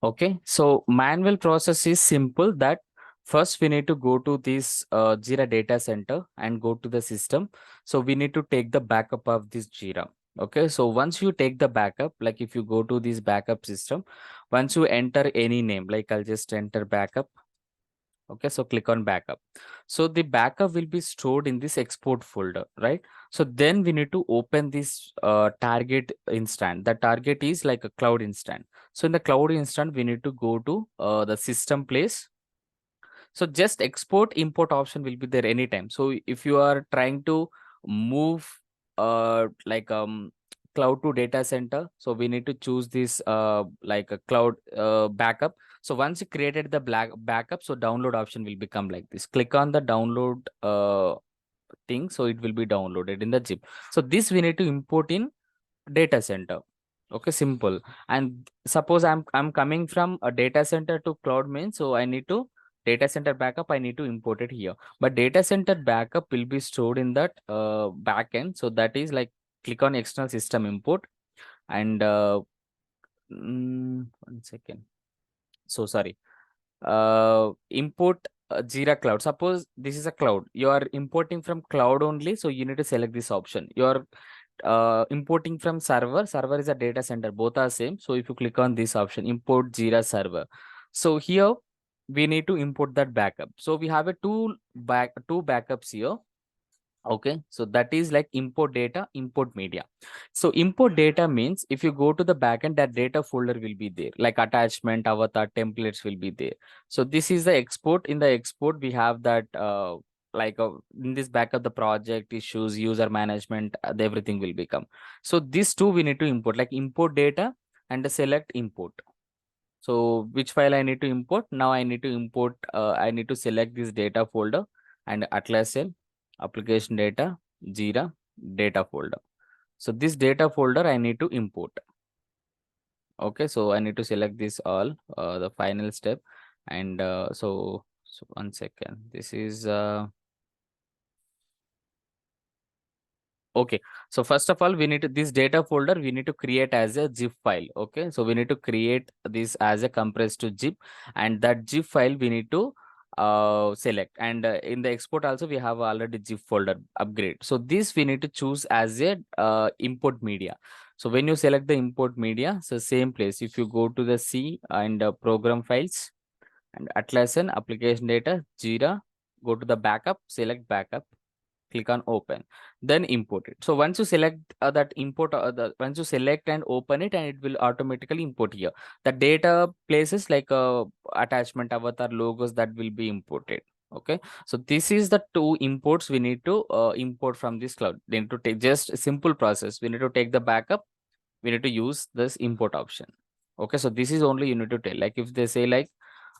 Okay, so manual process is simple that first we need to go to this Jira data center and go to the system. So we need to take the backup of this Jira. Okay, so once you take the backup, like if you go to this backup system, once you enter any name, like I'll just enter backup. Okay, so click on backup. So the backup will be stored in this export folder, right? So then we need to open this target instant. The target is like a cloud instant. So in the cloud instant, we need to go to the system place. So just export import option will be there anytime. So if you are trying to move like cloud to data center, so we need to choose this like a cloud backup. So once you created the black backup, so download option will become like this. Click on the download thing, so it will be downloaded in the zip. So this we need to import in data center. Okay, simple. And suppose I'm coming from a data center to cloud main, so I need to data center backup, I need to import it here. But data center backup will be stored in that backend. So that is like click on external system import and 1 second. So sorry. Import Jira cloud. Suppose this is a cloud. You are importing from cloud only, so you need to select this option. You're importing from server is a data center, both are same. So if you click on this option, import Jira server, so here we need to import that backup. So we have a two backups here. Okay, so that is like import data, import media. So import data means if you go to the backend, that data folder will be there, like attachment, avatar, templates will be there. So this is the export. In the export, we have that in this backup, the project issues, user management, everything will become. So these two we need to import, like import data and the select import. So which file I need to import? Now I need to import, I need to select this data folder and Atlassian application data, Jira data folder. So this data folder I need to import. Okay, so I need to select this all, the final step. And so 1 second. This is okay. So first of all, we need to this data folder we need to create as a zip file. Okay, so we need to create this as a compressed to zip, and that zip file we need to select. And in the export also we have already zip folder upgrade. So this we need to choose as a import media. So when you select the import media, so same place. If you go to the C and program files and Atlassian application data, Jira, go to the backup, select backup, click on open, then import it. So once you select that import, once you select and open it, and it will automatically import here the data places like attachment, avatar, logos, that will be imported. Okay, so this is the two imports we need to import from this cloud. They need to take just a simple process. We need to take the backup, we need to use this import option. Okay, so this is only you need to tell, like if they say like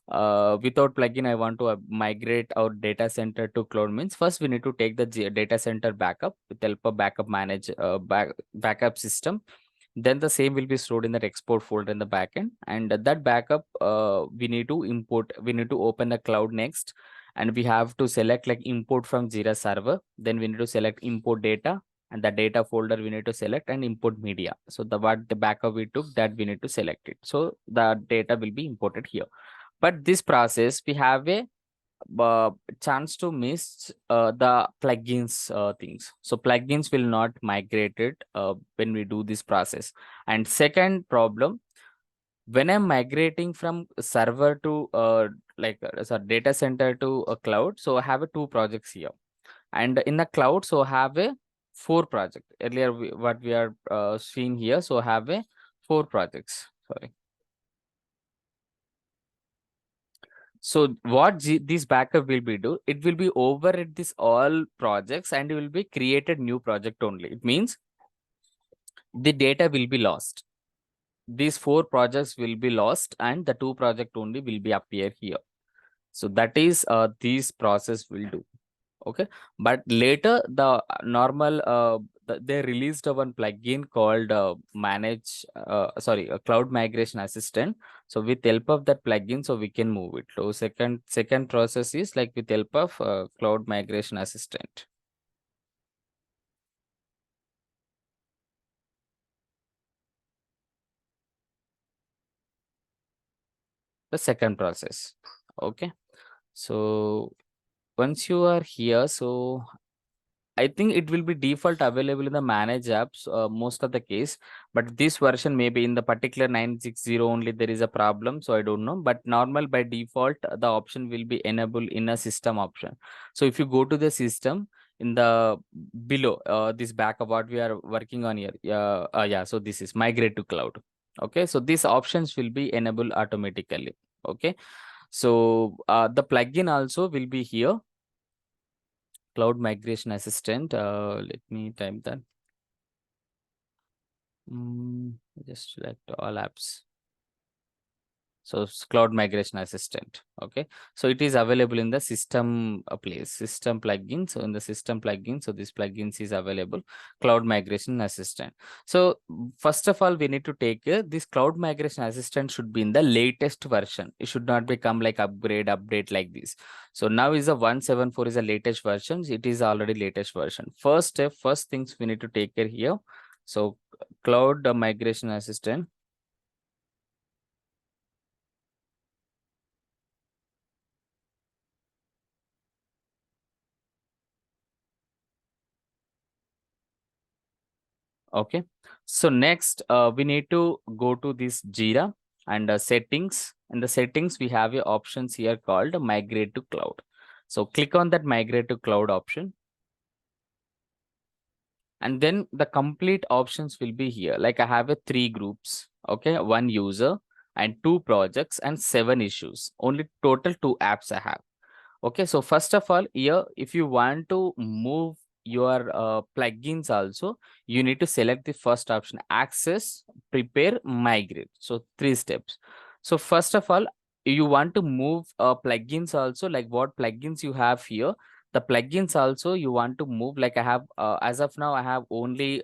without plugin I want to migrate our data center to cloud, means first we need to take the data center backup with help of backup manage backup system. Then the same will be stored in that export folder in the backend, and that backup we need to import, we need to open the cloud next, and we have to select like import from Jira server. Then we need to select import data, and the data folder we need to select, and import media. So the what the backup we took, that we need to select it, so the data will be imported here. But this process we have a uh, chance to miss the plugins things. So plugins will not migrate it when we do this process. And second problem, when I'm migrating from server to data center to a cloud, so I have a two projects here. And in the cloud, so I have a four project. Earlier what we are seeing here, so I have a four projects. Sorry. So what this backup will be do, it will be over at this all projects, and it will be created new project only. It means the data will be lost. These four projects will be lost, and the two project only will be appear here. So that is this process will do. Okay, but later the normal they released a one plugin called manage cloud migration assistant. So with help of that plugin, so we can move it. So second process is like with help of cloud migration assistant. the second process. Okay. So once you are here, so I think it will be default available in the manage apps most of the case, but this version maybe in the particular 960 only there is a problem. So I don't know, but normal by default, the option will be enabled in a system option. So if you go to the system in the below this backup what we are working on here, yeah, so this is migrate to cloud. Okay, so these options will be enabled automatically. Okay, so the plugin also will be here, cloud migration assistant. Let me type that. Just select all apps. So it's cloud migration assistant. Okay, so it is available in the system place, system plugin. So in the system plugin, so this plugins is available, cloud migration assistant. So first of all, we need to take this cloud migration assistant should be in the latest version. It should not become like update like this. So now is a 174 is the latest version. It is already latest version. First step, first things we need to take care here. So cloud migration assistant. Okay, so next we need to go to this Jira and settings. In the settings, we have a options here called migrate to cloud. So click on that migrate to cloud option. And then the complete options will be here. Like I have a 3 groups, okay, 1 user and 2 projects and 7 issues. Only total 2 apps I have. Okay, so first of all, here, if you want to move your plugins also, you need to select the first option, access, prepare, migrate. So 3 steps. So first of all, you want to move plugins also, like what plugins you have here. The plugins also you want to move, like I have, as of now, I have only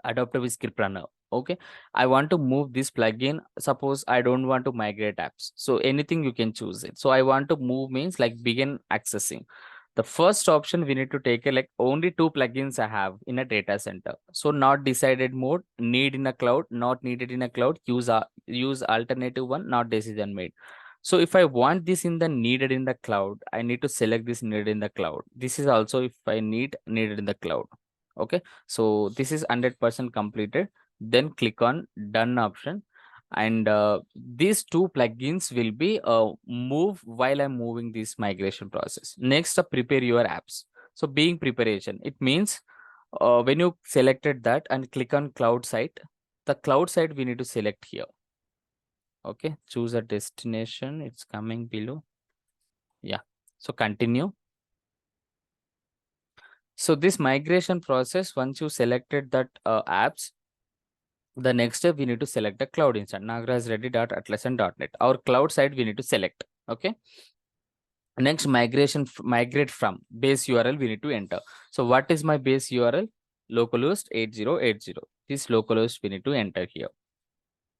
adaptive script runner. Okay, I want to move this plugin. Suppose I don't want to migrate apps, so anything you can choose it. So I want to move means like begin accessing. The first option we need to take a, like only 2 plugins I have in a data center. So not decided mode, need in a cloud, not needed in a cloud, use alternative one, not decision made. So if I want this in the needed in the cloud, I need to select this needed in the cloud. This is also if I need needed in the cloud. Okay, so this is 100% completed. Then click on done option, and these 2 plugins will be move while I'm moving this migration process. Next, prepare your apps. So being preparation, it means when you selected that and click on cloud site, the cloud site we need to select here. Okay, choose a destination, it's coming below. Yeah, so continue. So this migration process, once you selected that apps, the next step we need to select the cloud instance, nagrajreddy.atlassian.net. Our cloud side we need to select. Okay, next migrate from base URL we need to enter. So what is my base URL? Localhost 8080. This localhost we need to enter here.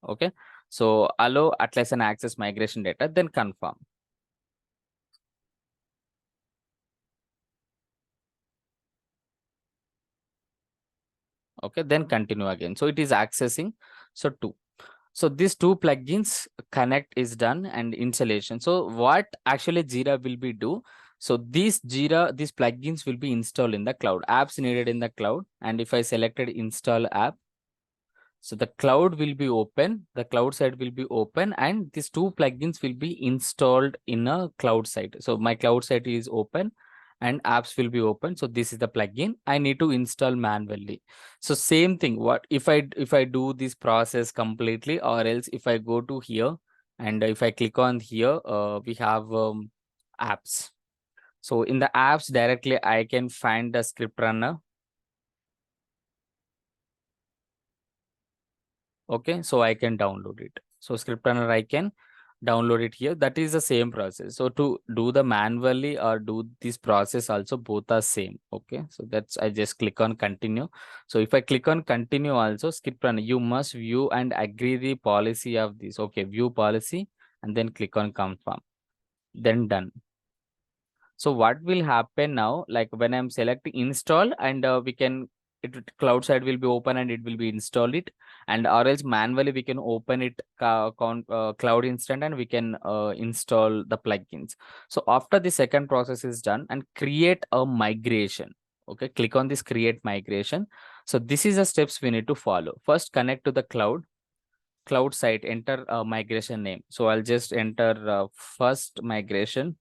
Okay, so allow Atlassian access migration data, then confirm. Okay, then continue again. So it is accessing. So 2. So these 2 plugins connect is done and installation. So what actually Jira will be do? So these plugins will be installed in the cloud, apps needed in the cloud. And if I selected install app, so the cloud will be open, the cloud side will be open, and these 2 plugins will be installed in a cloud site. So my cloud site is open and apps will be open. So this is the plugin I need to install manually. So same thing, what if I do this process completely, or else if I go to here and if I click on here, we have apps. So in the apps directly I can find the script runner. Okay, so I can download it. So script runner I can download it here. That is the same process. So to do the manually or do this process also, both are same. Okay, so that's, I just click on continue. So if I click on continue also, script runner, you must view and agree the policy of this. Okay, view policy and then click on confirm, then done. So what will happen now, like when I'm selecting install and we can, cloud side will be open and it will be installed it. and or else manually we can open it cloud instant and we can install the plugins. So after the second process is done, and create a migration. Okay, click on this create migration. So this is the steps we need to follow. First, connect to the cloud site, enter a migration name. So I'll just enter first migration.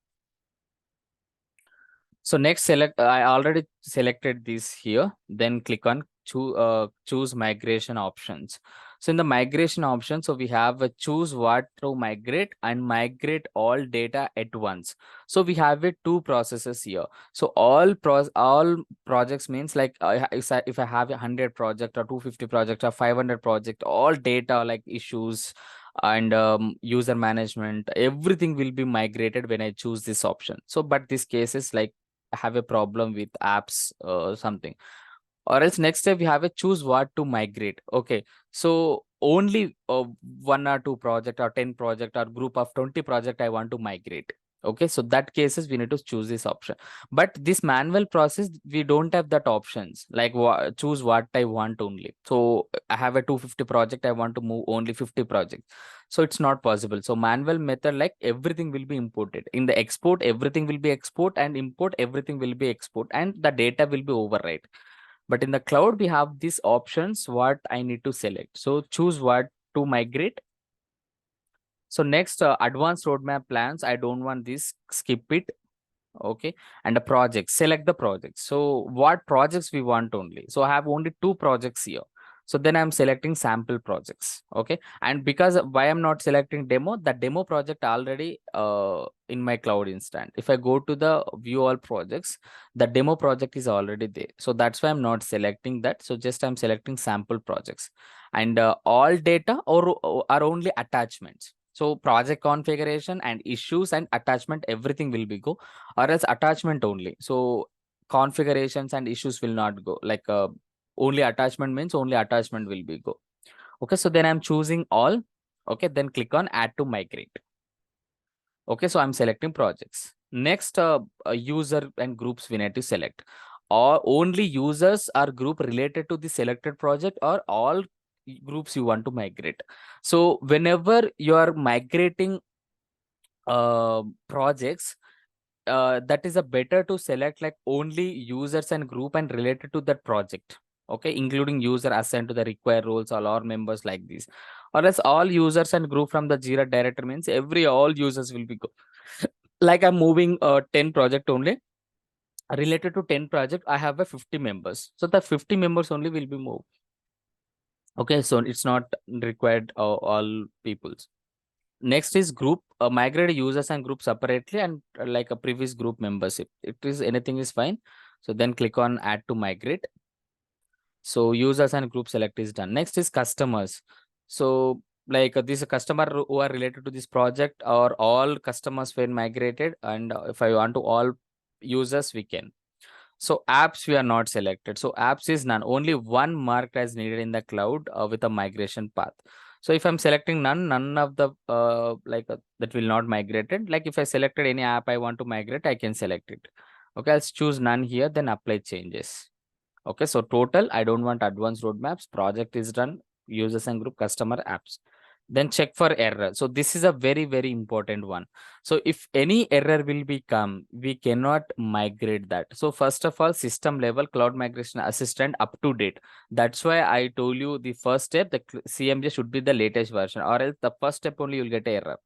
So next, select, I already selected this here. Then click on choose migration options. So in the migration option, so we have a choose what to migrate and migrate all data at once. So we have it two processes here. So all projects means like if I have 100 project or 250 project or 500 project, all data like issues and user management, everything will be migrated when I choose this option. So but this case is like have a problem with apps something, or else next step we have a choose what to migrate. Okay, so only one or two project or 10 project or group of 20 project I want to migrate. Okay, so that cases we need to choose this option. But this manual process we don't have that options like choose what I want only. So I have a 250 project, I want to move only 50 projects, so it's not possible. So manual method, like everything will be imported in the export, everything will be export, and import everything will be export, and the data will be overwrite. But in the cloud we have these options what I need to select. So choose what to migrate. So next, advanced roadmap plans, I don't want this, skip it. Okay, and the project, select the project. So what projects we want only. So I have only two projects here, so then I'm selecting sample projects. Okay, and because why I'm not selecting demo, the demo project already in my cloud instant. If I go to the view all projects, the demo project is already there, so that's why I'm not selecting that. So just I'm selecting sample projects, and all data or are only attachments. So project configuration and issues and attachment, everything will be go, or else attachment only. So configurations and issues will not go, like only attachment means only attachment will be go. Okay, so then I'm choosing all. Okay, then click on add to migrate. Okay, so I'm selecting projects. Next, user and groups we need to select, or only users or group related to the selected project, or all groups you want to migrate. So whenever you are migrating projects, that is a better to select like only users and group and related to that project. Okay, including user assigned to the required roles or all members like this, or else all users and group from the Jira directory means every all users will be go. Like I'm moving 10 project only, related to 10 project I have a 50 members, so the 50 members only will be moved. Okay, so it's not required all peoples. Next is group, migrate users and group separately, and like a previous group membership. It is anything is fine. So then click on add to migrate. So users and group select is done. Next is customers. So like this customer who are related to this project, or all customers were migrated, and if I want to all users we can. So apps we are not selected. So apps is none. Only one marked as needed in the cloud with a migration path. So if I'm selecting none, none of the that will not migrated. Like if I selected any app I want to migrate, I can select it. Okay, I'll choose none here, then apply changes. Okay, so total, I don't want advanced roadmaps. Project is done. Users and group, customer, apps. Then check for error. So this is a very, very important one. So if any error will be come, we cannot migrate that. So first of all, system level cloud migration assistant up to date. That's why I told you the first step, the CMJ should be the latest version, or else the first step only you'll get a error.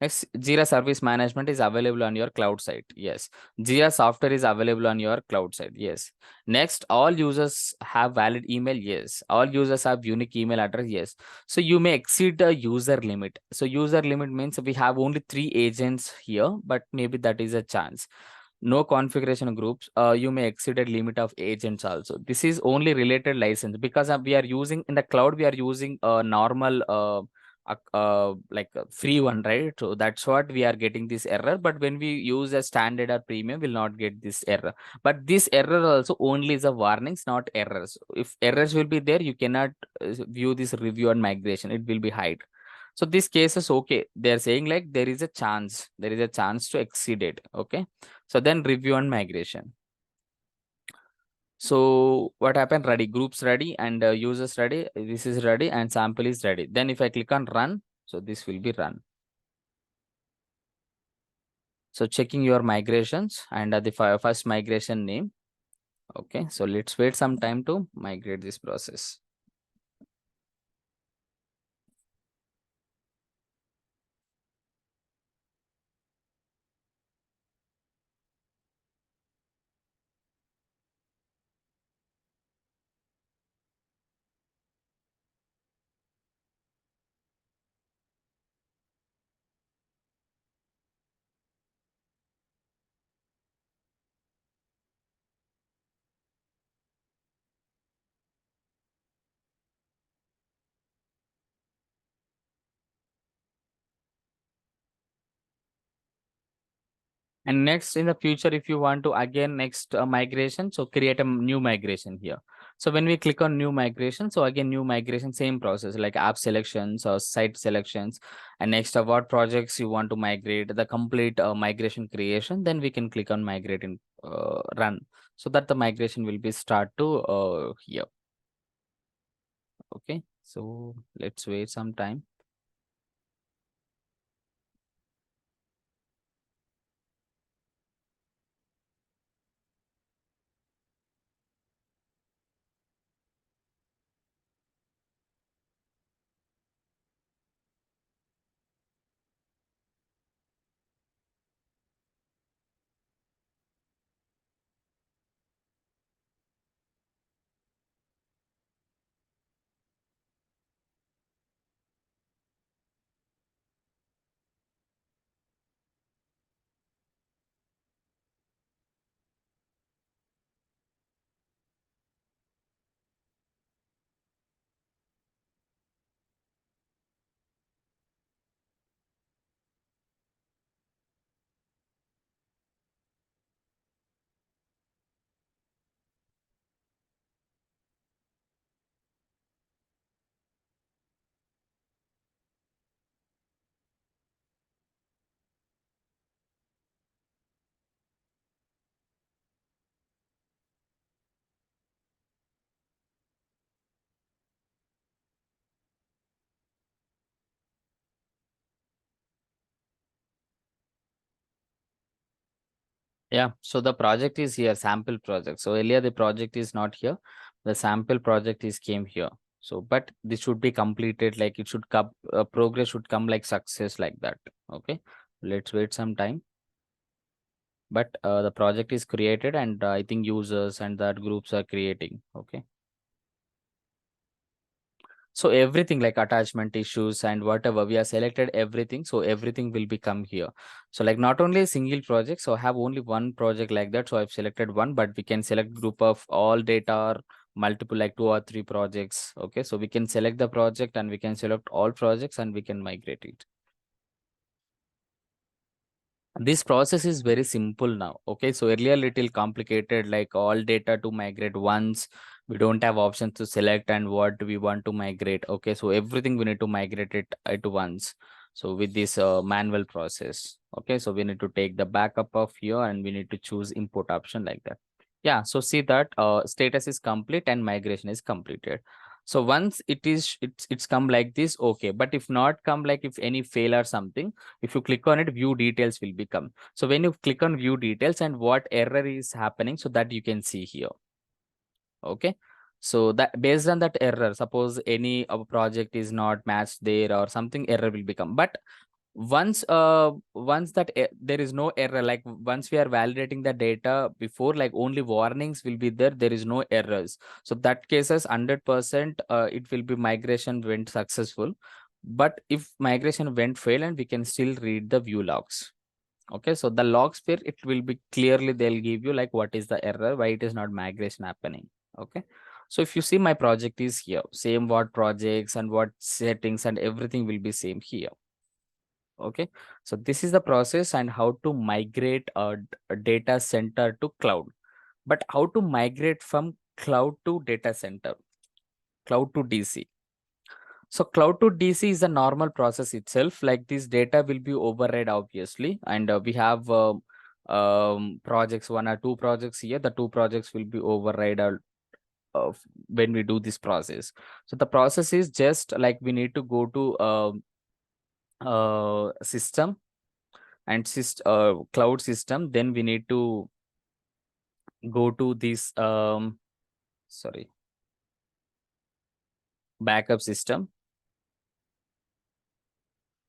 Next, Jira Service Management is available on your cloud site. Yes. Jira software is available on your cloud site. Yes. Next, all users have valid email. Yes. All users have unique email address. Yes. So you may exceed the user limit. So user limit means we have only 3 agents here, but maybe that is a chance. No configuration groups. You may exceed a limit of agents also. This is only related license, because we are using in the cloud, we are using a normal like a free one, right? So that's what we are getting this error. But when we use a standard or premium, we'll not get this error. But this error also only is a warnings, not errors. If errors will be there, you cannot view this review and migration. It will be hide. So this case is okay. They're saying like there is a chance. There is a chance to exceed it. Okay. So then review and migration. So what happened? Ready, groups ready, and users ready. This is ready, and sample is ready. Then if I click on run, so this will be run. So checking your migrations and the first migration name. Okay, so let's wait some time to migrate this process. And next in the future, if you want to again next migration, so create a new migration here. So when we click on new migration, so again new migration, same process like app selections or site selections, and next what projects you want to migrate, the complete migration creation. Then we can click on migrate and run, so that the migration will be start to here. Okay, so let's wait some time. Yeah, so the project is here, sample project. So earlier the project is not here. The sample project is came here. So, but this should be completed, like it should come, progress should come like success like that. Okay, let's wait some time. But the project is created, and I think users and that groups are creating. Okay. So everything like attachment issues and whatever we have selected everything. So everything will become here. So like not only a single project. So I have only one project like that. So I've selected one, but we can select group of all data or multiple like 2 or 3 projects. Okay. So we can select the project and we can select all projects and we can migrate it. This process is very simple now. Okay, so earlier little complicated, like all data to migrate once. We don't have options to select and what we want to migrate. Okay, so everything we need to migrate it at once. So with this manual process. Okay, so we need to take the backup of here and we need to choose import option like that. Yeah, so see that status is complete and migration is completed. So once it's come like this, okay. But if not come, like if any fail or something, if you click on it, view details will become. So when you click on view details and what error is happening, so that you can see here. Okay, so that based on that error, suppose any project is not matched there or something, error will become. But once that there is no error, like once we are validating the data before, like only warnings will be there, there is no errors. So that cases 100% it will be migration went successful. But if migration went fail, and we can still read the view logs. Okay, so the logs where it will be clearly, they'll give you like what is the error, why it is not migration happening. Okay, so if you see my project is here, same what projects and what settings and everything will be same here. Okay, so this is the process and how to migrate a data center to cloud. But how to migrate from cloud to data center, cloud to DC? So cloud to DC is a normal process itself. Like this data will be override obviously, and we have projects, one or two projects here, the two projects will be override when we do this process. So the process is just like we need to go to system and cloud system. Then we need to go to this sorry, backup system.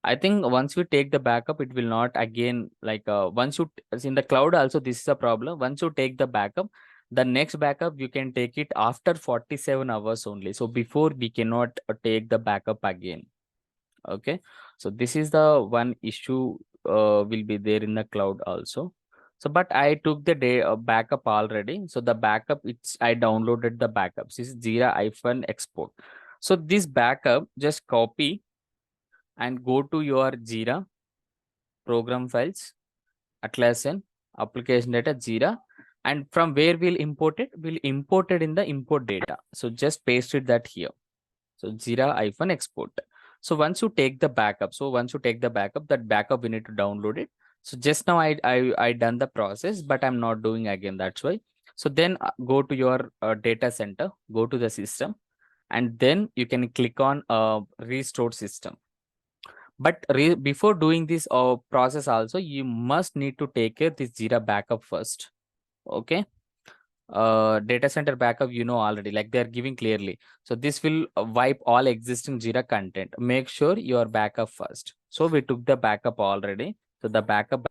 I think once we take the backup, it will not again like once you in the cloud also this is a problem. Once you take the backup, the next backup you can take it after 47 hours only. So before we cannot take the backup again. Okay, so this is the one issue will be there in the cloud also. So but I took the day backup already. So the backup, it's I downloaded the backups. This is Jira hyphen export. So this backup just copy and go to your Jira program files, Atlassian, application data, Jira, and from where we'll import it, we'll import it in the import data. So just paste it that here. So Jira hyphen export. So once you take the backup, that backup we need to download it. So just now I done the process, but I'm not doing again. That's why. So then go to your data center, go to the system, and then you can click on restore system. But before doing this process also, you must need to take care this Jira backup first. Okay. Data center backup, you know already, like they're giving clearly. So this will wipe all existing Jira content. Make sure your backup first. So we took the backup already. So the backup.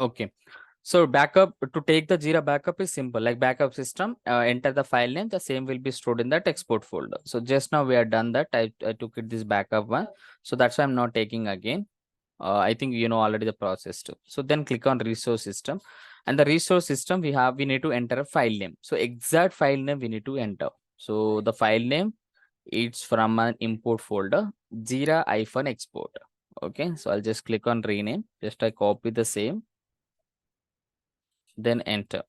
Okay. So backup, to take the Jira backup is simple. Like backup system, enter the file name. The same will be stored in that export folder. So just now we have done that. I took it this backup one. So that's why I'm not taking again. I think you know already the process too. So then click on resource system, and the resource system we need to enter a file name. So exact file name we need to enter. So the file name, it's from an import folder, Jira hyphen export. Okay, so I'll just click on rename. Just I copy the same, then enter.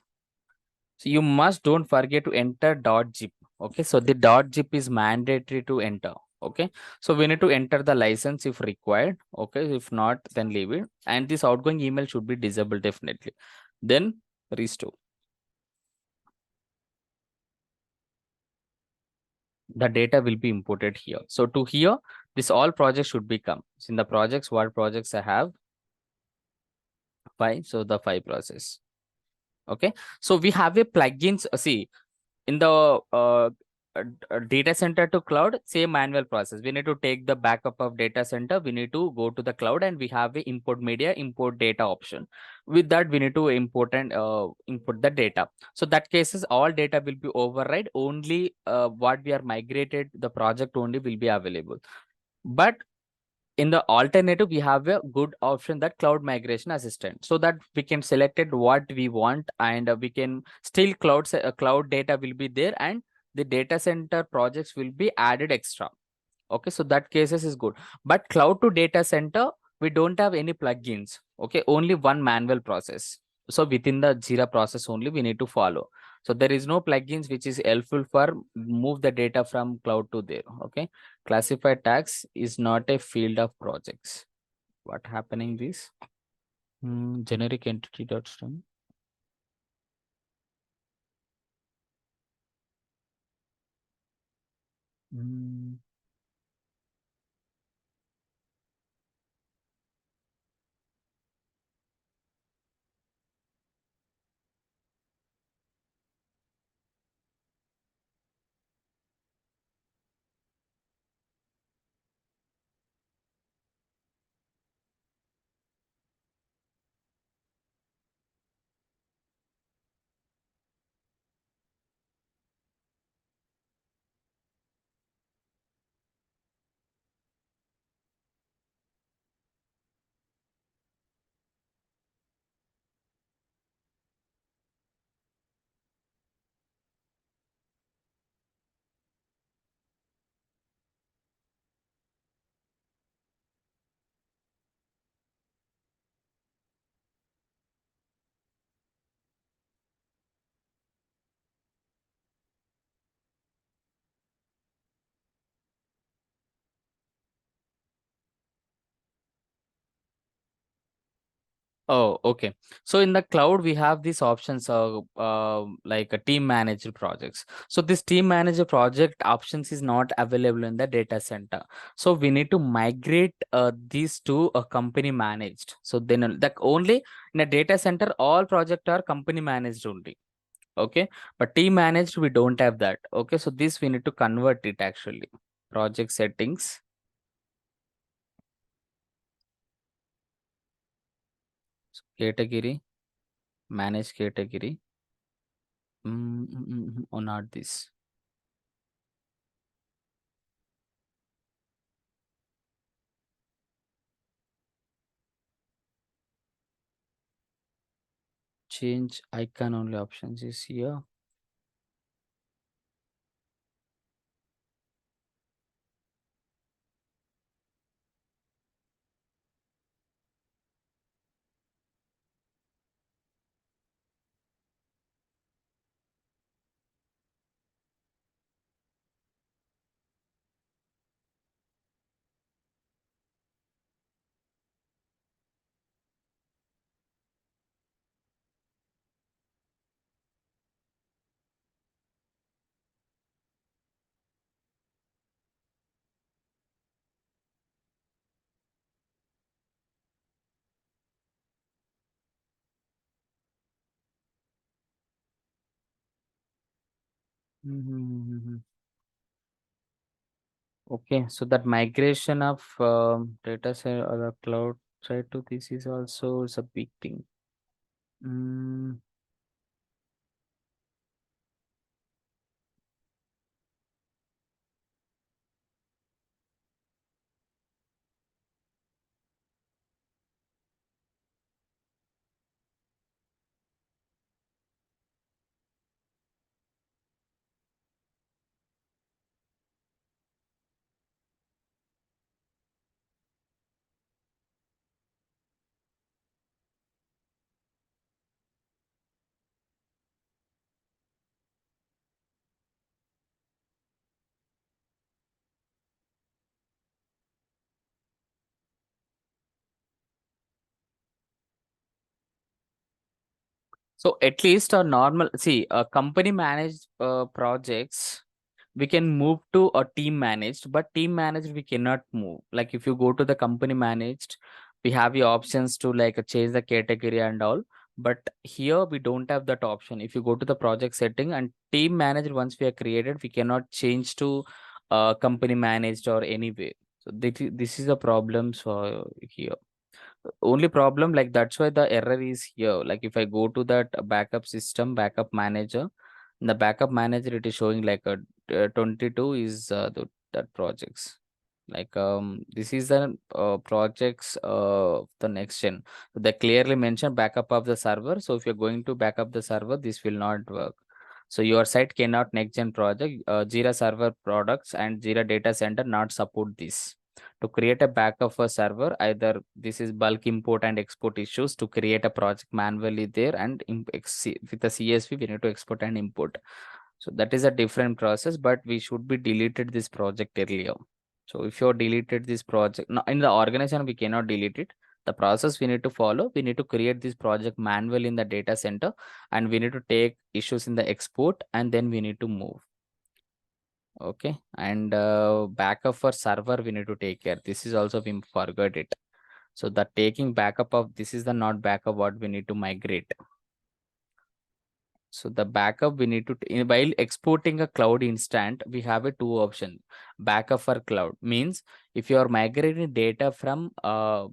So you must don't forget to enter .zip. Okay, so the .zip is mandatory to enter. Okay, so we need to enter the license if required. Okay, if not, then leave it. And this outgoing email should be disabled definitely. Then restore. The data will be imported here. So to here, this all projects should become. So in the projects, what projects I have? 5. So the 5 process. Okay, so we have a plugins. See, in the data center to cloud, same manual process. We need to take the backup of data center, we need to go to the cloud, and we have a import media, import data option. With that, we need to import and input the data. So that cases all data will be override, only what we are migrated the project only will be available. But in the alternative, we have a good option, that cloud migration assistant, so that we can select it what we want, and we can still cloud data will be there, and the data center projects will be added extra. Okay, so that cases is good. But cloud to data center, we don't have any plugins. Okay, only one manual process. So within the Jira process only we need to follow. So there is no plugins which is helpful for move the data from cloud to there. Okay, classified tags is not a field of projects. What happening this? Generic entity dot string. Hmm. Oh, okay. So in the cloud, we have these options, like a team manager projects. So this team manager project options is not available in the data center. So we need to migrate these to a company managed. So then like only in a data center, all project are company managed only. Okay, but team managed we don't have that. Okay, so this we need to convert it actually. Project settings, category, manage category. Or not this. Change icon only options is here. Mhm. Okay, so that migration of data set or the cloud side to this is also is a big thing. Mm, so at least a normal see a company managed projects we can move to a team managed, but team managed we cannot move. Like if you go to the company managed, we have the options to like change the category and all, but here we don't have that option. If you go to the project setting and team managed, once we are created, we cannot change to company managed or anyway. So this is a problem so here. Only problem like that's why the error is here. Like if I go to that backup system, backup manager, in the backup manager it is showing like a 22 is that projects. Like this is the projects the next gen. So they clearly mention backup of the server. So if you're going to backup the server, this will not work. So your site cannot next gen project. Jira server products and Jira data center not support this. To create a backup for server, either this is bulk import and export issues. To create a project manually there and with the CSV we need to export and import. So that is a different process, but we should be deleted this project earlier. So if you deleted this project now in the organization, we cannot delete it. The process we need to follow, we need to create this project manually in the data center, and we need to take issues in the export, and then we need to move. Okay, and backup for server we need to take care. This is also we forgot it. So the taking backup of this is the not backup what we need to migrate. So the backup we need to while exporting a cloud instant, we have a two option. Backup for cloud means if you are migrating data from uh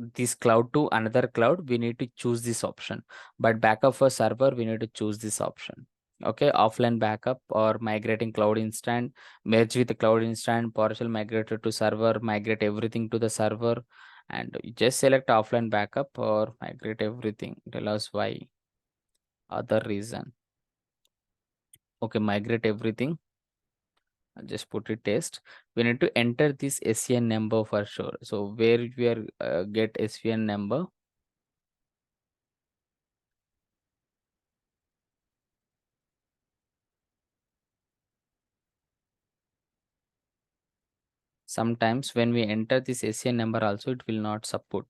this cloud to another cloud, we need to choose this option. But backup for server, we need to choose this option. Okay, offline backup or migrating cloud instant, merge with the cloud instant, partial migrated to server, migrate everything to the server, and you just select offline backup or migrate everything. Tell us why. Other reason. Okay, migrate everything. I'll just put it test. We need to enter this SCN number for sure. So where we are get SVN number. Sometimes when we enter this SCN number also it will not support.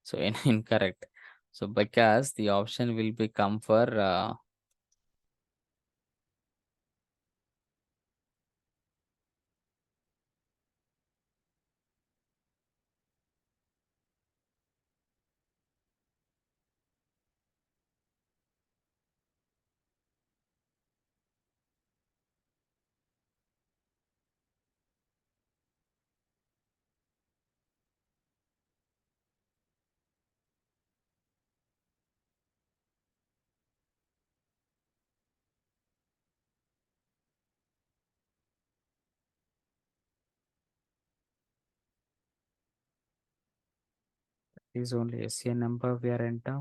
So incorrect. So because the option will become for is only SCN number we are enter.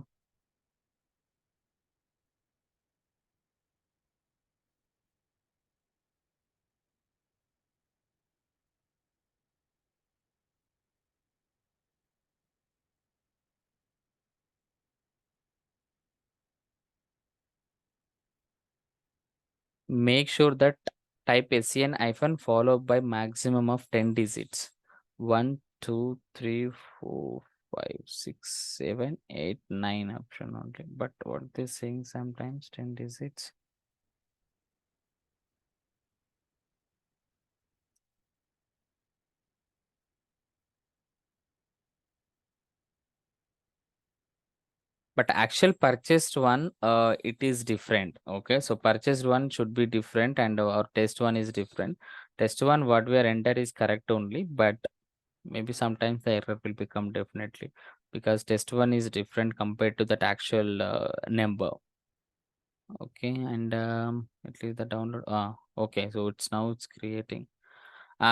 Make sure that type SCN hyphen followed by maximum of 10 digits. 1, 2, 3, 4, 5, 6, 7, 8, 9 option only. But what they saying sometimes 10 digits. But actual purchased one, it is different. Okay, so purchased one should be different, and our test one is different. Test one, what we are enter is correct only, but maybe sometimes the error will become definitely because test one is different compared to that actual number. Okay, and at least the download. Okay, so it's creating.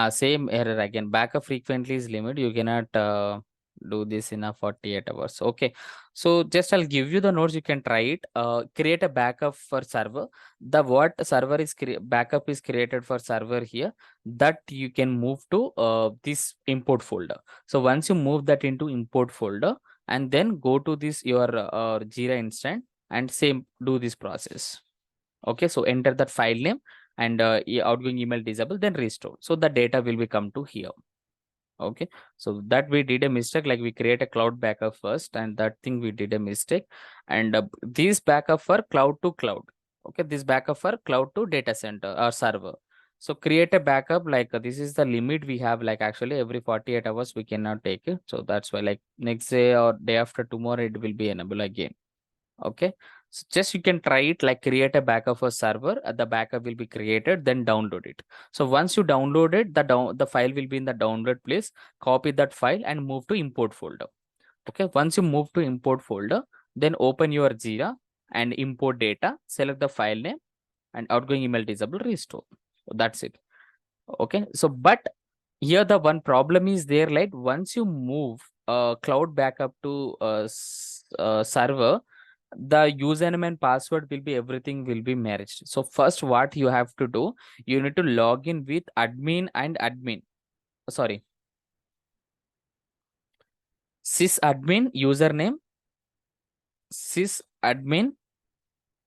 Same error again. Backup frequently is limit. You cannot do this in a 48 hours. Okay. So just I'll give you the notes. You can try it. Create a backup for server. The what server is backup is created for server here, that you can move to this import folder. So once you move that into import folder and then go to this your Jira instant and same do this process. Okay, so enter that file name and outgoing email disable, then restore. So the data will be come to here. Okay, so that we did a mistake, like we create a cloud backup first, and that thing we did a mistake. And this backup for cloud to cloud. Okay, this backup for cloud to data center or server. So create a backup, like this is the limit we have, like actually every 48 hours we cannot take it. So that's why like next day or day after tomorrow it will be enabled again. Okay, so just you can try it, like create a backup for server, the backup will be created, then download it. So once you download it, the file will be in the download place. Copy that file and move to import folder. Okay, once you move to import folder, then open your Jira and import data, select the file name and outgoing email disable, restore. So that's it. Okay, so but here the one problem is there, like once you move cloud backup to server, the username and password will be, everything will be merged. So first what you have to do, you need to log in with admin and admin, sorry, sysadmin username, sysadmin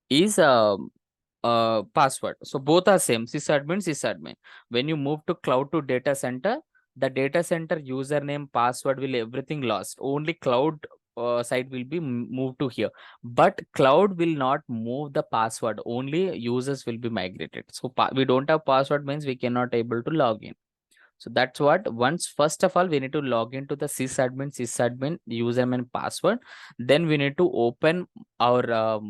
is password. So both are same, sysadmin. When you move to cloud to data center, the data center username, password will everything lost. Only cloud side will be moved to here. But cloud will not move the password. Only users will be migrated. So we don't have password means we cannot able to log in. So that's what, once first of all we need to log into the sysadmin username and password. Then we need to open our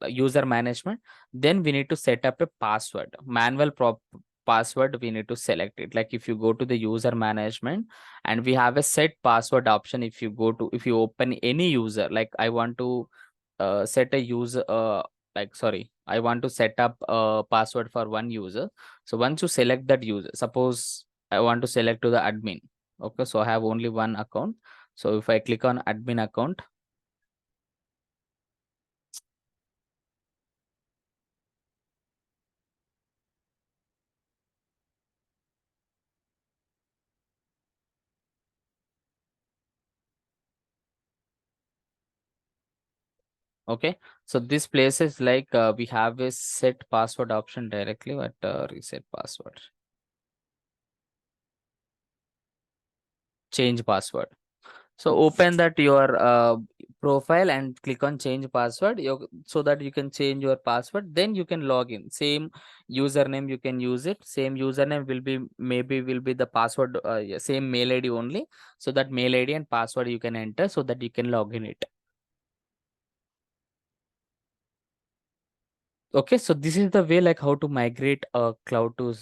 user management. Then we need to set up a password, manual password. We need to select it. Like if you go to the user management and we have a set password option. If you go to, if you open any user, like I want to set a user like sorry, I want to set up a password for one user. So once you select that user, suppose I want to select to the admin. Okay, so I have only one account. So if I click on admin account, okay, so this place is like we have a set password option directly, but reset password, change password. So open that your profile and click on change password so that you can change your password. Then you can log in. Same username you can use it. Same username will be maybe will be the password. Yeah, same mail ID only. So that mail ID and password you can enter so that you can log in it. Okay, so this is the way like how to migrate a cloud to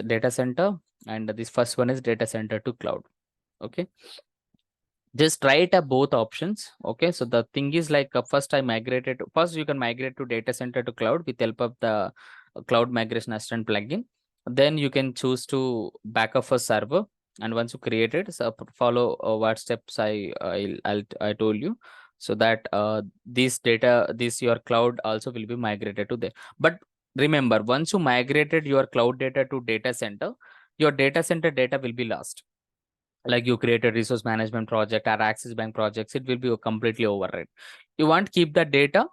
data center, and this first one is data center to cloud. Okay, just try it at both options. Okay, so the thing is like first you can migrate to data center to cloud with help of the cloud migration assistant plugin. Then you can choose to backup a server, and once you create it, so follow what steps I told you, so that this your cloud also will be migrated to there. But remember, once you migrated your cloud data to data center, your data center data will be lost. Like you create a resource management project or Axis Bank projects, it will be completely override. You want to keep the data,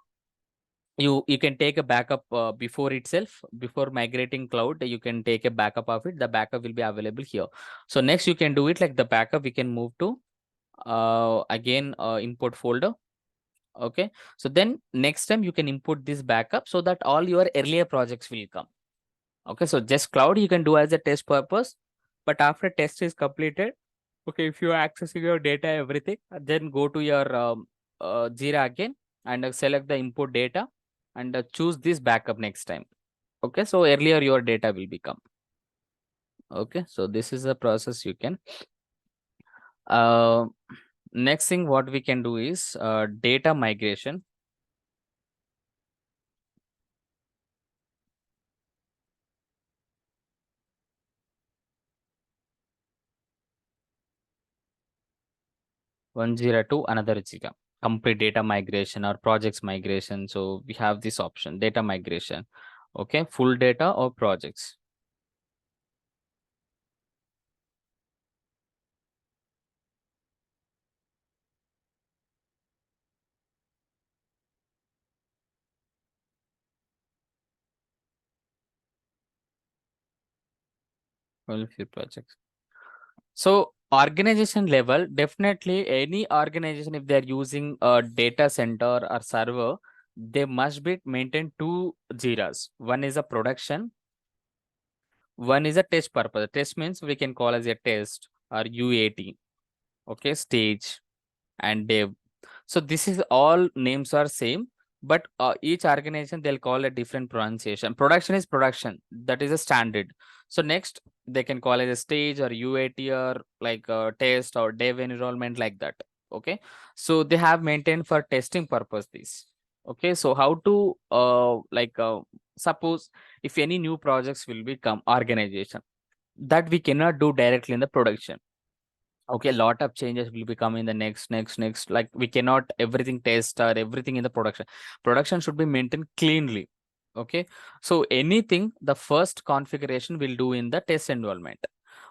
you can take a backup before itself, before migrating cloud, you can take a backup of it. The backup will be available here. So next you can do it like the backup, we can move to again import folder. Okay, so then next time you can input this backup so that all your earlier projects will come. Okay, so just cloud you can do as a test purpose, but after test is completed, okay, if you are accessing your data, everything, then go to your Jira again and select the input data and choose this backup next time. Okay, so earlier your data will become. Okay, so this is the process you can. Uh, Next thing what we can do is data migration. One Jira to another Jira. Complete data migration or projects migration. So we have this option, data migration. Okay, full data or projects. Only few projects. So organization level, definitely any organization, if they're using a data center or server, they must be maintain two Jiras. One is a production, one is a test purpose. Test means we can call as a test or UAT. Okay, stage and dev. So this is all names are same, but each organization they'll call a different pronunciation. Production is production, that is a standard. So next they can call it a stage or UAT or like a test or dev enrollment like that. Okay, so they have maintained for testing purpose this. Okay, so how to suppose if any new projects will become organization, that we cannot do directly in the production. Okay, a lot of changes will become in the next, like we cannot everything test or everything in the production should be maintained cleanly. Okay, so anything the first configuration will do in the test environment.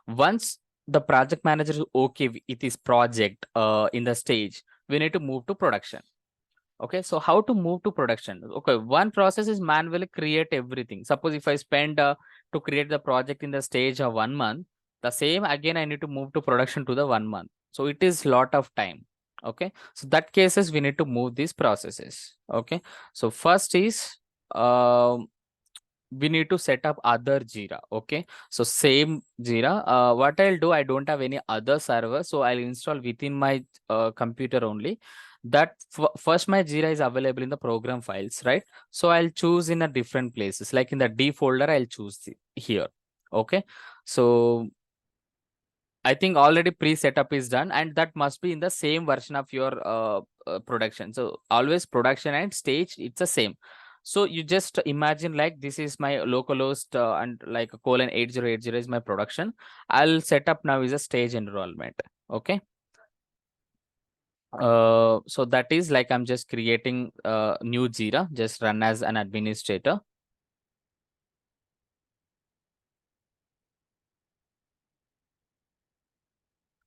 Once the project manager is okay with this project in the stage, we need to move to production. Okay, so how to move to production? Okay, one process is manually create everything. Suppose if I spend to create the project in the stage of 1 month, the same again I need to move to production to the 1 month. So it is lot of time. Okay, so that cases we need to move these processes. Okay, so first is we need to set up other Jira. Okay, so same Jira. What I'll do, I don't have any other server, so I'll install within my computer only. That first my Jira is available in the program files, right? So I'll choose in a different places, like in the D folder, I'll choose here. Okay, so I think already pre-setup is done, and that must be in the same version of your production. So always production and stage, it's the same. So you just imagine like this is my localhost and like a :8080 is my production. I'll set up now is a stage enrollment. Okay. So that is like I'm just creating a new Jira, just run as an administrator.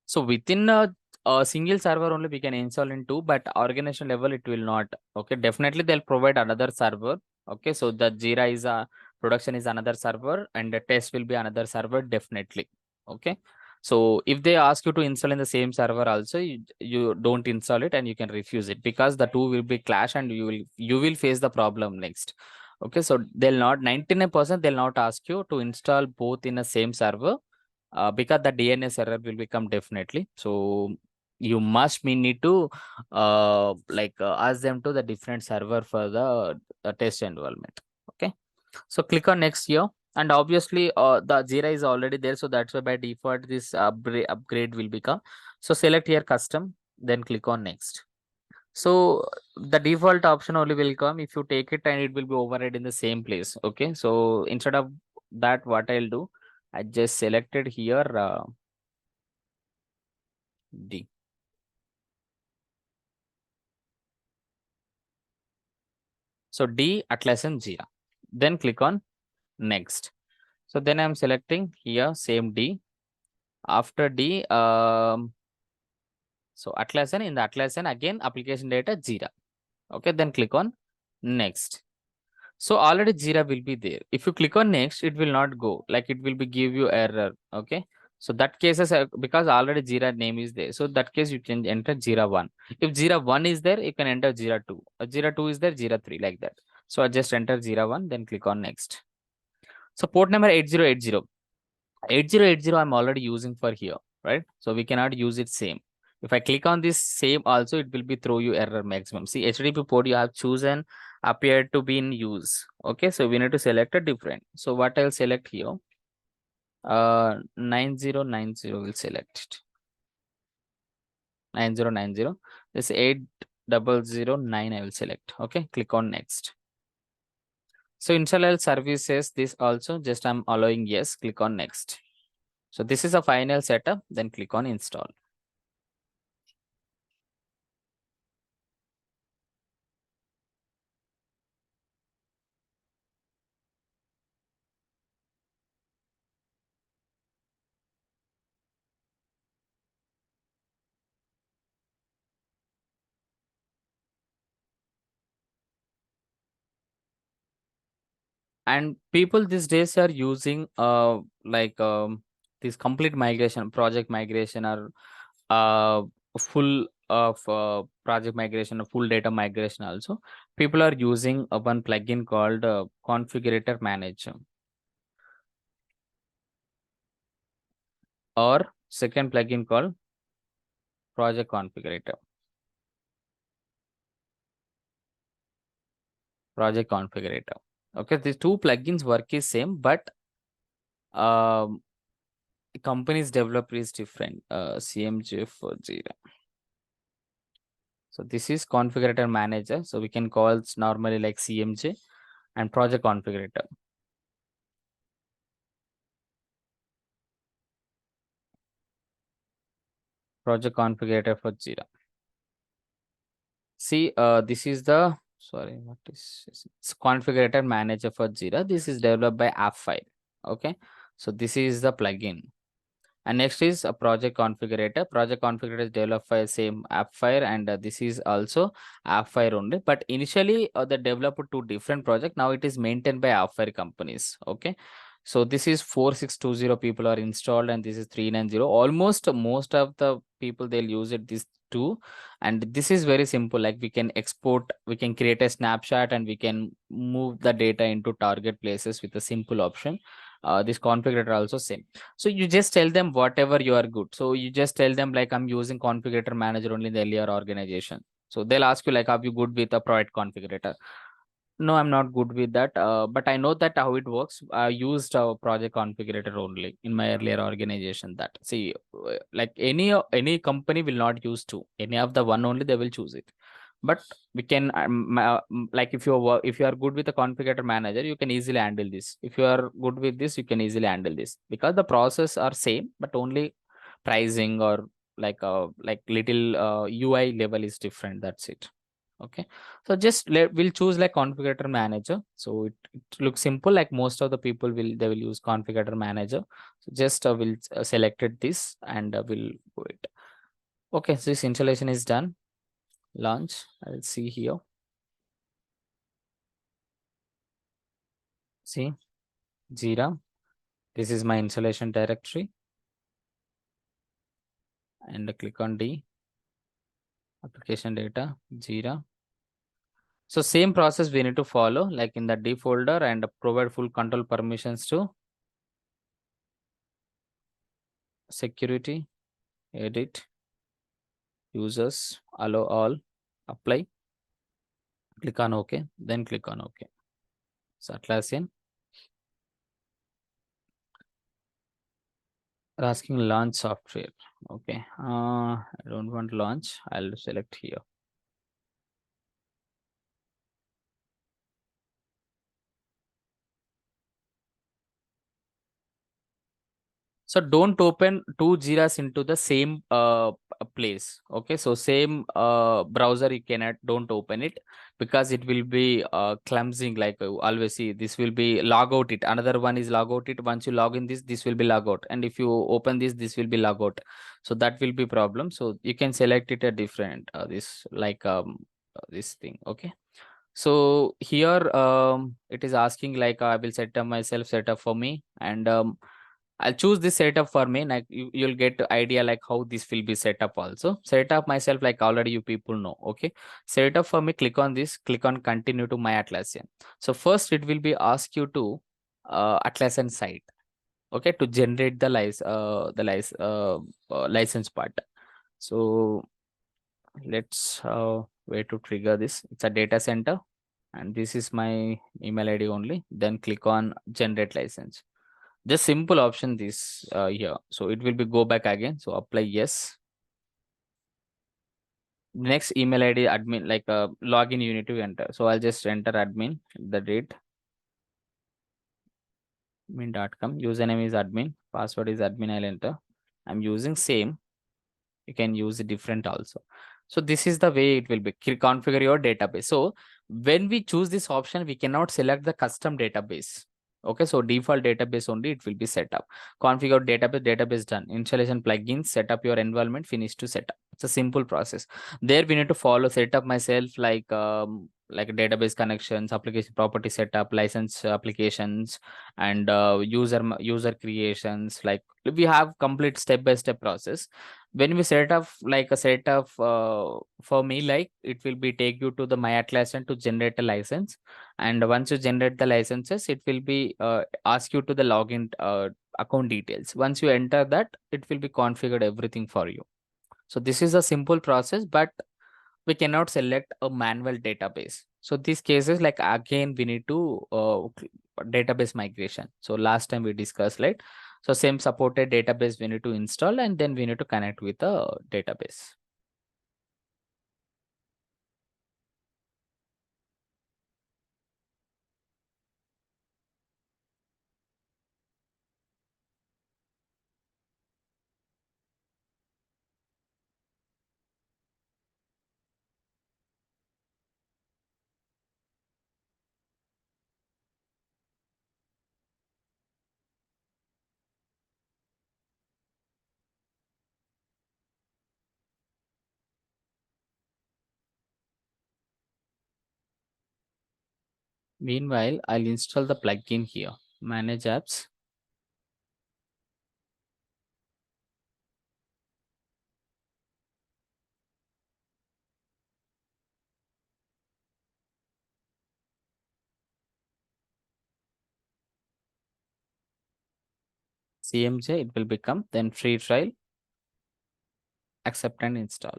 So within a single server only we can install in two, but organization level it will not. Okay, definitely they'll provide another server. Okay, so the Jira is a production is another server and the test will be another server definitely. Okay, So if they ask you to install in the same server also, you don't install it and you can refuse it, because the two will be clash and you will face the problem next. Okay, so they'll not 99% they'll not ask you to install both in the same server, because the DNS error will become definitely. So you must need to ask them to the different server for the test environment. Okay, so click on next here, and obviously the Jira is already there, so that's why by default this upgrade will become. So select here custom, then click on next. So the default option only will come if you take it, and it will be override in the same place. Okay, so instead of that, what I'll do, I just selected here D. So D Atlassian Jira. Then click on next. So then I'm selecting here same D. After D, so Atlassian, in the Atlassian again application data Jira. Okay, then click on next. So already Jira will be there. If you click on next, it will not go. Like it will be give you error. Okay. So that cases because already Jira name is there. So that case you can enter Jira 1. If Jira 1 is there, you can enter Jira 2. Jira 2 is there, Jira 3 like that. So I just enter Jira 1, then click on next. So port number 8080. 8080 I'm already using for here, right? So we cannot use it same. If I click on this same also, it will be throw you error maximum. See, HTTP port you have chosen appeared to be in use. Okay, so we need to select a different. So what I'll select here, 9090 will select it. 9090. This 8009 I will select. Okay, click on next. So install services, this also just I'm allowing yes, click on next. So this is a final setup, then click on install. And people these days are using this complete migration, project migration, or full of project migration or full data migration also. People are using one plugin called configurator manager, or second plugin called project configurator. Okay, these two plugins work is same, but um company's developer is different. CMJ for Jira. So this is configurator manager. So we can call it normally like CMJ, and project configurator. Project configurator for Jira. See, this is the, sorry, what is this? It's configurator manager for Jira. This is developed by AppFile. Okay. So this is the plugin. And next is a project configurator. Project configurator is developed by same AppFire, and this is also AppFire only. But initially, the developer two different project. Now it is maintained by AppFire companies. Okay, so this is 4620 people are installed, and this is 390. Almost most of the people they'll use it this two, and this is very simple. Like we can export, we can create a snapshot, and we can move the data into target places with a simple option. This configurator also same. So you just tell them whatever you are good. So you just tell them like I'm using configurator manager only in the earlier organization. So they'll ask you like, are you good with a product configurator? No, I'm not good with that. But I know that how it works. I used a project configurator only in my earlier organization. That see, like any company will not use two. Any of the one only they will choose it. But we can like if you are good with the configurator manager, you can easily handle this. If you are good with this, you can easily handle this, because the process are same, but only pricing or like little UI level is different. That's it. Okay, so just we'll choose like configurator manager. So it looks simple, like most of the people they will use configurator manager. So just we'll selected this, and we'll do it. Okay, so this installation is done. Launch, I'll see here. See, Jira, this is my installation directory. and click on D, application data, Jira. So same process we need to follow, like in the D folder, and provide full control permissions to security, edit, users, allow all, apply, click on OK, then click on OK. So Atlassian, they're asking launch software. Okay, I don't want launch. I'll select here. So don't open two Jiras into the same place. Okay, so same browser you cannot don't open it, because it will be clumsy. Like always see, this will be log out it. Another one is log out it. Once you log in this will be log out. And if you open this will be log out. So that will be problem. So you can select it a different this like this thing. Okay. So here it is asking like I will set up myself setup for me, and I'll choose this setup for me. Like you'll get the idea like how this will be set up also. Set up myself like already you people know. Okay. Set up for me, click on this, click on continue to my Atlassian. So first it will be ask you to Atlassian site. Okay, to generate the license part. So let's way to trigger this. It's a data center, and this is my email ID only. Then click on generate license. Just simple option this here. So it will be go back again. So apply yes. Next email ID admin, like login you need to enter. So I'll just enter admin, the date, admin.com. Username is admin, password is admin. I'll enter. I'm using same. You can use it different also. So this is the way it will be. Configure your database. So when we choose this option, we cannot select the custom database. Okay, so default database only it will be set up. Configure database done. Installation plugins, set up your environment, finish to set up. It's a simple process. There we need to follow set up myself like database connections, application property setup, license applications, and user creations. Like we have complete step by step process. When we set up like a setup for me, like it will be take you to the my Atlassian to generate a license, and once you generate the licenses it will be ask you to the login account details. Once you enter that, it will be configured everything for you. So this is a simple process, but we cannot select a manual database. So these cases, like again we need to database migration. So last time we discussed, right? So same supported database we need to install, and then we need to connect with the database. Meanwhile, I'll install the plugin here. Manage apps, CMJ, it will become, then free trial, accept and install.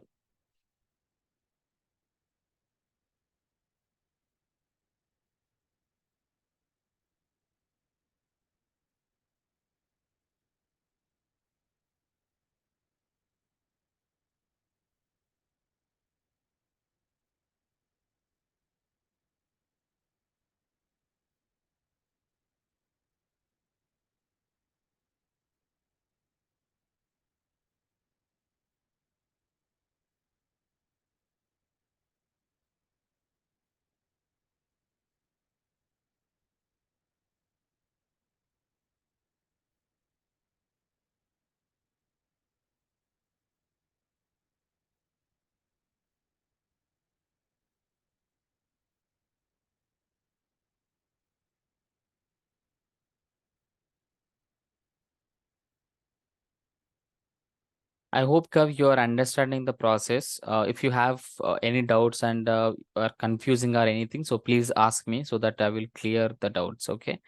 I hope, Kav, you are understanding the process. If you have any doubts and are confusing or anything, so please ask me so that I will clear the doubts. Okay.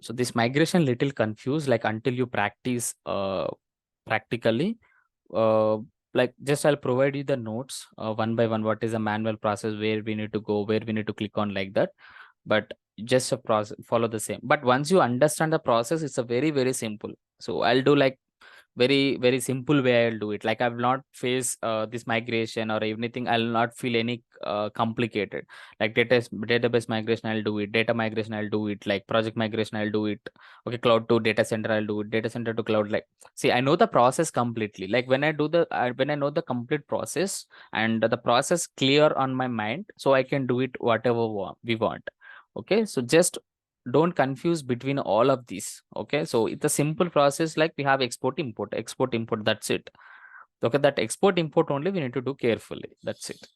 So this migration little confused, like until you practice practically. Uh, like just I'll provide you the notes one by one. What is a manual process, where we need to go, where we need to click on, like that. But just a process, follow the same. But once you understand the process, it's a very very simple. So I'll do like very very simple way I'll do it. Like I will not face this migration or anything. I'll not feel any complicated. Like database migration I'll do it, data migration I'll do it, like project migration I'll do it. Okay, cloud to data center I'll do it, data center to cloud. Like, see, I know the process completely. Like when I do when I know the complete process and the process clear on my mind, so I can do it whatever we want. Okay, so just don't confuse between all of these. Okay, so it's a simple process. Like we have export import, export import, that's it. Okay, that export import only we need to do carefully, that's it.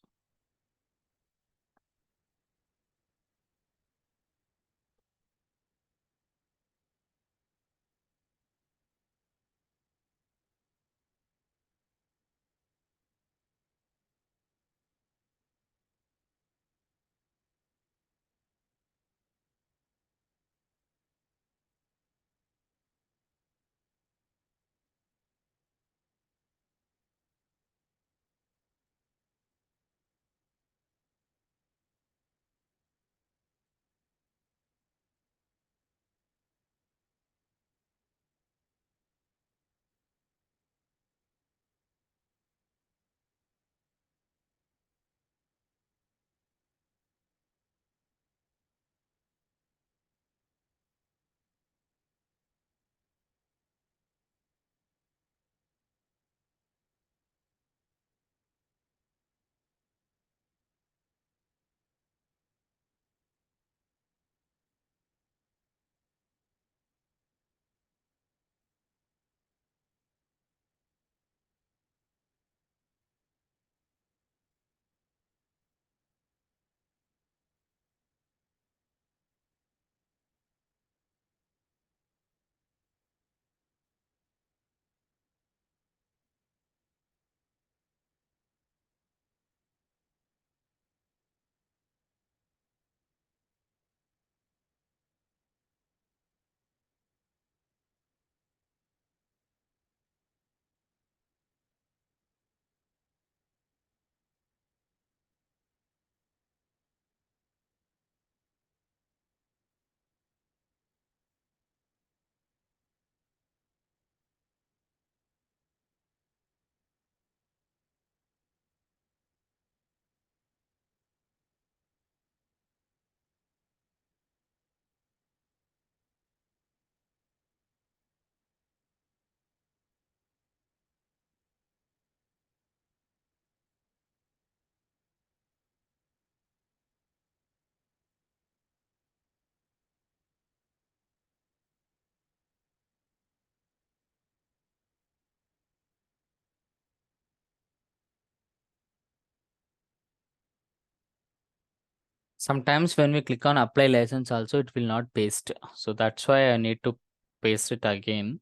Sometimes when we click on apply license also, it will not paste, so that's why I need to paste it again.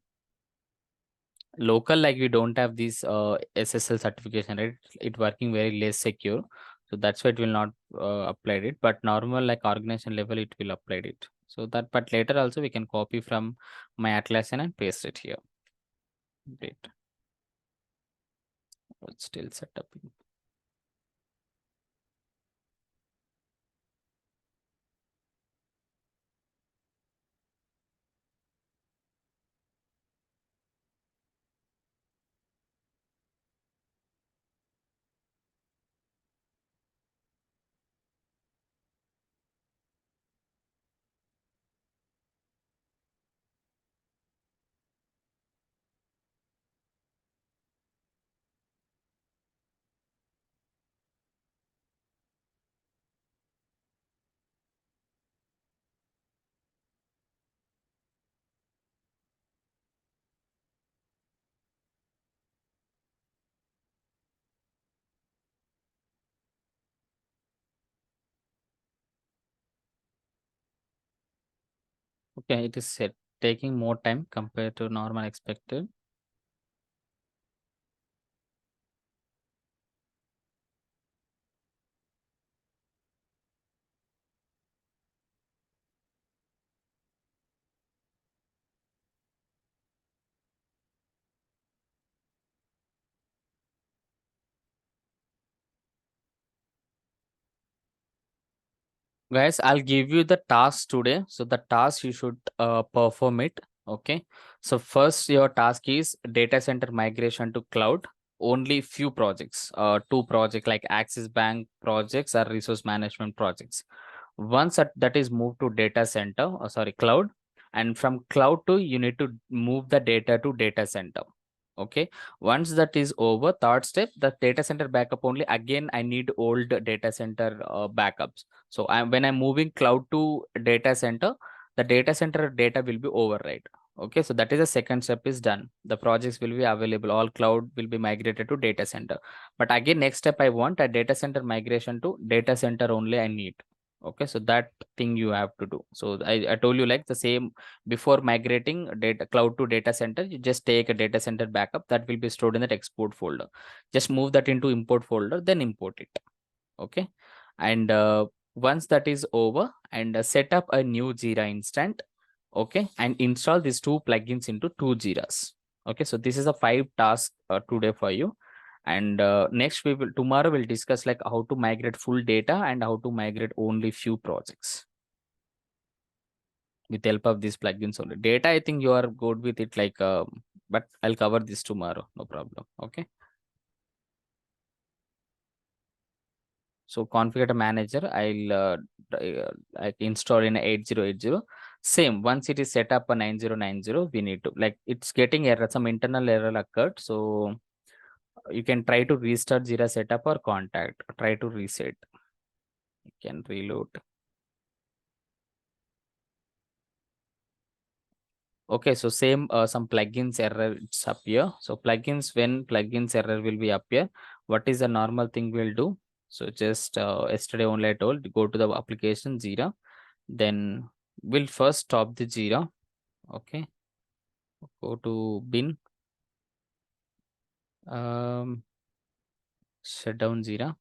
Local, like we don't have this SSL certification, right? It working very less secure, so that's why it will not applied it. But normal, like organization level, it will applied it. So that, but later also we can copy from my Atlassian and paste it here. Great. It's still set up. Okay, it is set taking more time compared to normal expected. Guys, I'll give you the task today. So the task you should perform it. Okay. So first your task is data center migration to cloud. Only few projects, two projects like Axis Bank projects or resource management projects. Once that is moved to data center, sorry, cloud, and from cloud to you need to move the data to data center. Okay. Once that is over, third step, the data center backup only. Again, I need old data center backups. So when I'm moving cloud to data center, the data center data will be override. Okay, so that is the second step is done. The projects will be available. All cloud will be migrated to data center. But again, next step I want a data center migration to data center only I need. Okay, so that thing you have to do. So I told you like the same before migrating data cloud to data center, you just take a data center backup that will be stored in that export folder. Just move that into import folder, then import it. Okay, and once that is over, and set up a new Jira instant. Okay, and install these two plugins into two Jiras. Okay, so this is a 5 task today for you. And next we will tomorrow we'll discuss like how to migrate full data and how to migrate only few projects with help of these plugins only. Data, I think you are good with it, like, but I'll cover this tomorrow, no problem. Okay. So configure manager, I install in 8080. Same, once it is set up a 9090, we need to like it's getting error, some internal error occurred. So you can try to restart Jira setup or contact, try to reset. You can reload. Okay, so same some plugins error it's appear. So plugins, when plugins error will be appear, what is the normal thing we'll do? So just yesterday only I told go to the application Jira, then we'll first stop the Jira. Okay, go to bin, um, shut down Jira.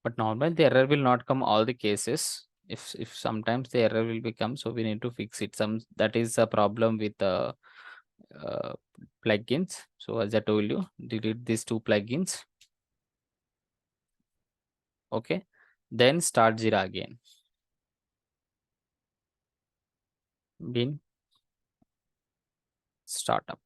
But normally the error will not come all the cases. If sometimes the error will become, so we need to fix it. Some that is a problem with uh, plugins. So as I told you, delete these two plugins. Okay, then start Jira again. Bin startup.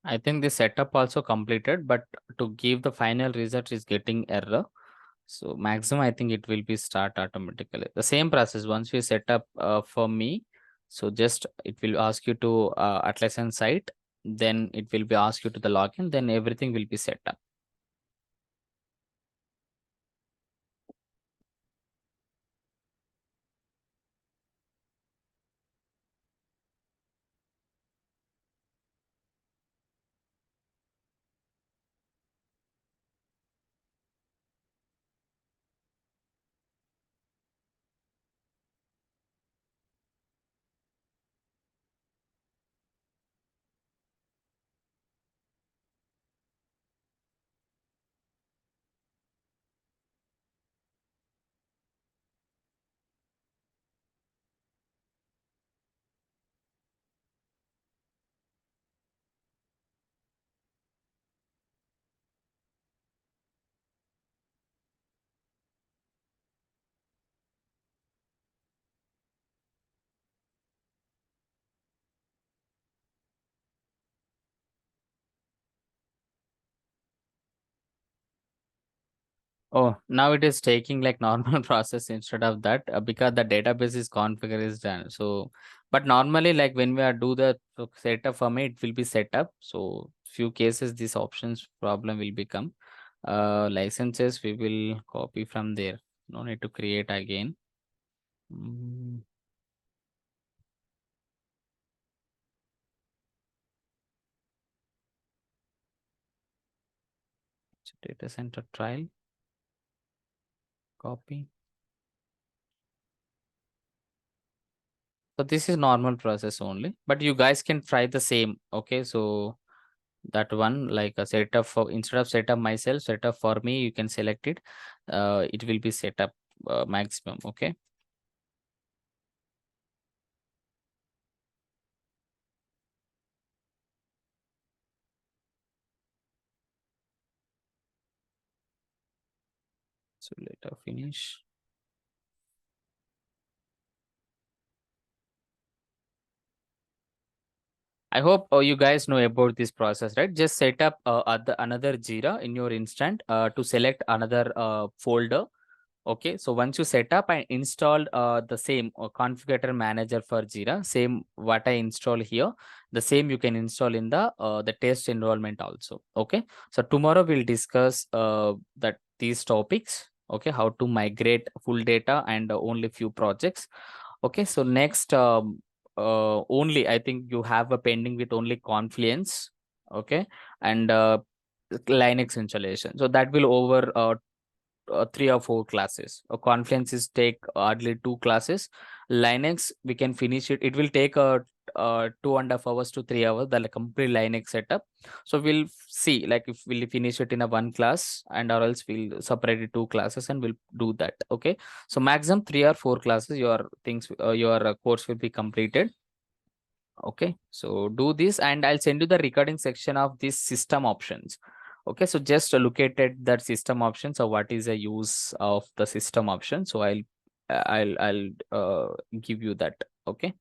I think the setup also completed, but to give the final result is getting error. So maximum, I think it will be start automatically. The same process once we set up for me. So just it will ask you to Atlassian site, then it will be ask you to the login, then everything will be set up. Oh, now it is taking like normal process instead of that, because the database is configured is done. So, but normally like when we are do the setup for me, it will be set up. So few cases these options problem will become. Licenses we will copy from there. No need to create again. Mm, data center trial, copy. So this is normal process only, but you guys can try the same. Okay, so that one like a setup for instead of setup myself, setup for me, you can select it. It will be set up maximum. Okay. So later finish. I hope you guys know about this process, right? Just set up another Jira in your instant to select another folder. Okay, so once you set up and install the same configurator manager for Jira, same what I install here, the same you can install in the test enrollment also. Okay, so tomorrow we'll discuss that these topics. Okay, how to migrate full data and only few projects. Okay, so next only I think you have a pending with only Confluence. Okay, and Linux installation. So that will over 3 or 4 classes. A Confluence is take hardly 2 classes. Linux we can finish it. It will take 2.5 hours to 3 hours. The complete Linux setup. So we'll see like if we'll finish it in a one class and or else we'll separate it 2 classes and we'll do that. Okay. So maximum 3 or 4 classes your things your course will be completed. Okay, so do this and I'll send you the recording section of this system options. Okay, so just look at it, that system option. So what is the use of the system option? So I'll give you that. Okay.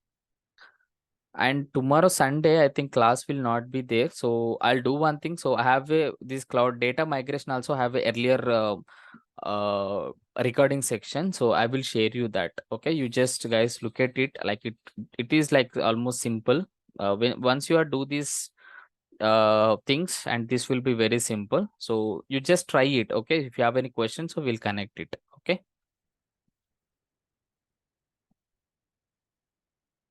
And tomorrow Sunday, I think class will not be there. So I'll do one thing. So I have this cloud data migration also have a earlier recording section. So I will share you that. Okay, you just guys look at it. Like it is like almost simple. Once you are do these things and this will be very simple. So you just try it. Okay, if you have any questions, so we'll connect it.